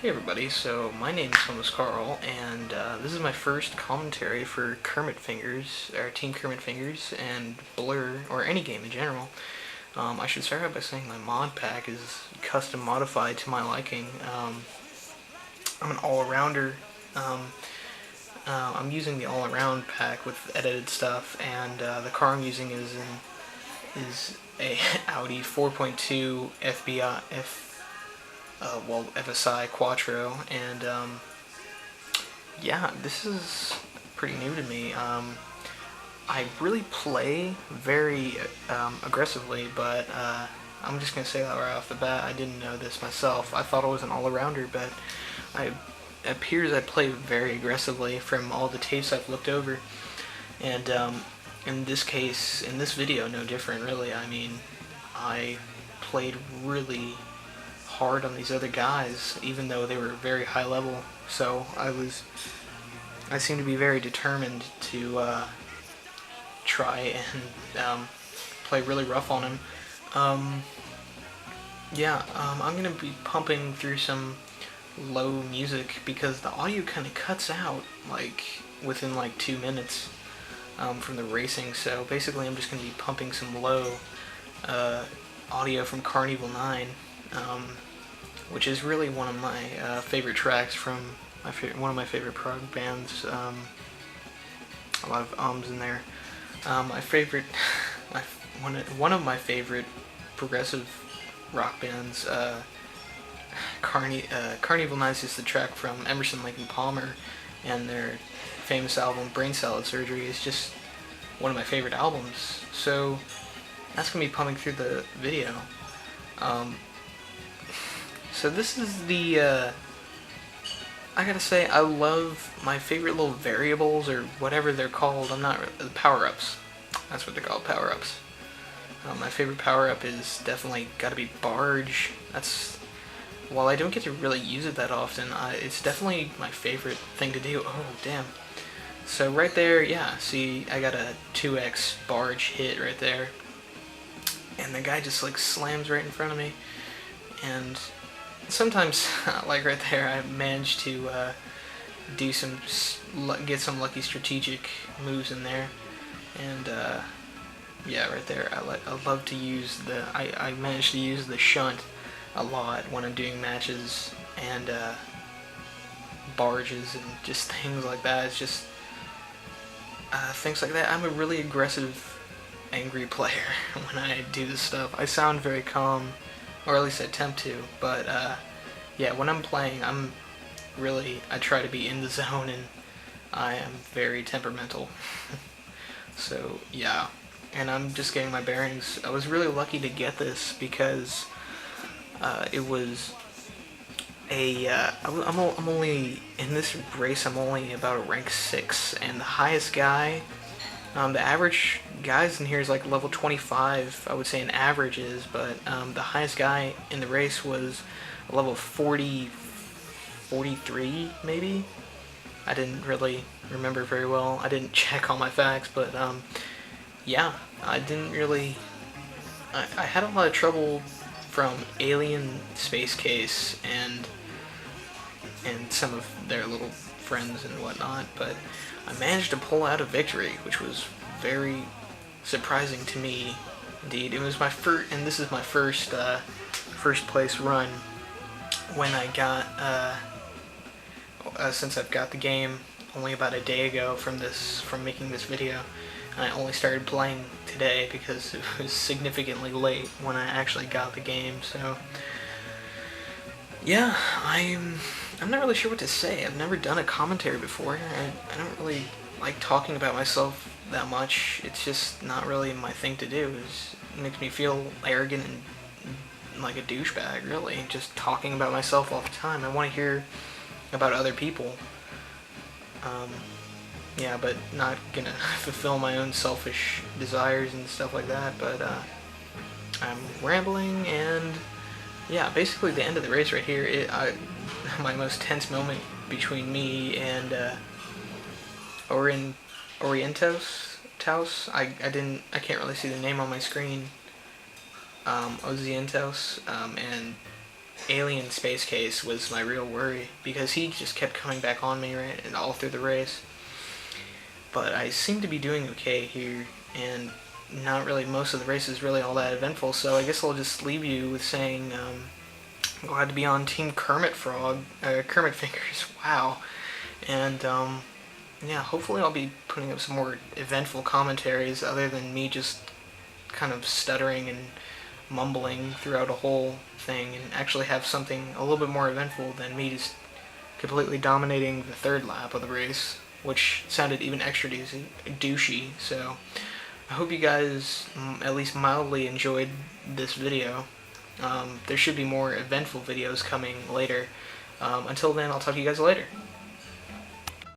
Hey everybody, so my name is HomelessCarl, and this is my first commentary for Kermit Fingers, or Team Kermit Fingers, and Blur, or any game in general. I should start out by saying my mod pack is custom modified to my liking. I'm an all-arounder. I'm using the all-around pack with edited stuff, and the car I'm using is a Audi 4.2 FSI Quattro, and yeah, this is pretty new to me. I really play very aggressively, but I'm just gonna say that right off the bat. I didn't know this myself. I thought I was an all-arounder, but it appears I play very aggressively from all the tapes I've looked over, and in this case, in this video, no different really. I mean, I played really hard on these other guys, even though they were very high level. So I seem to be very determined to try and play really rough on him. I'm gonna be pumping through some low music because the audio kind of cuts out like within like 2 minutes from the racing. So basically, I'm just gonna be pumping some low audio from Carnival 9. Which is really one of my favorite tracks from one of my favorite prog bands. A lot of ums in there. One of my favorite progressive rock bands, Carnival 9 is the track from Emerson, Lake and Palmer, and their famous album Brain Salad Surgery is just one of my favorite albums. So that's gonna be pumping through the video. So this is the, I gotta say, I love my favorite little variables, or whatever they're called. The power-ups. That's what they're called, power-ups. My favorite power-up is definitely gotta be Barge. While I don't get to really use it that often, it's definitely my favorite thing to do. Oh, damn. So right there, yeah, see, I got a 2x Barge hit right there. And the guy just, like, slams right in front of me. And sometimes, like right there, I managed to get some lucky strategic moves in there, and yeah, right there, I love to use I managed to use the shunt a lot when I'm doing matches and barges and just things like that. It's just things like that. I'm a really aggressive, angry player when I do this stuff. I sound very calm, or at least I attempt to, but yeah, when I'm playing, I try to be in the zone, and I am very temperamental. So yeah, and I'm just getting my bearings. I was really lucky to get this because it was I'm only, in this race, I'm only about a rank 6, and the highest guy, the average guys in here is like level 25, I would say an average is, but the highest guy in the race was level 43, maybe? I didn't really remember very well. I didn't check all my facts, but yeah, I didn't really... I had a lot of trouble from Alien Space Case and some of their little friends and whatnot, but I managed to pull out a victory, which was very surprising to me indeed. It was my first, and this is my first place run when I got since I've got the game only about a day ago from making this video, and I only started playing today because it was significantly late when I actually got the game. So yeah, I'm not really sure what to say. I've never done a commentary before. I don't really like talking about myself that much. It's just not really my thing to do. It makes me feel arrogant and like a douchebag, really, just talking about myself all the time. I want to hear about other people. Yeah, but not gonna fulfill my own selfish desires and stuff like that, but I'm rambling, and yeah, basically the end of the race right here, my most tense moment between me and Orientos, I can't really see the name on my screen. Ozientos, and alien space case was my real worry, because he just kept coming back on me, right, and all through the race. But I seem to be doing okay here, and not really, most of the race is really all that eventful, so I guess I'll just leave you with saying, I'm glad to be on Team Kermit Kermit Fingers, wow. And, yeah, hopefully I'll be putting up some more eventful commentaries other than me just kind of stuttering and mumbling throughout a whole thing, and actually have something a little bit more eventful than me just completely dominating the third lap of the race, which sounded even extra douchey. So I hope you guys at least mildly enjoyed this video. There should be more eventful videos coming later. Until then, I'll talk to you guys later.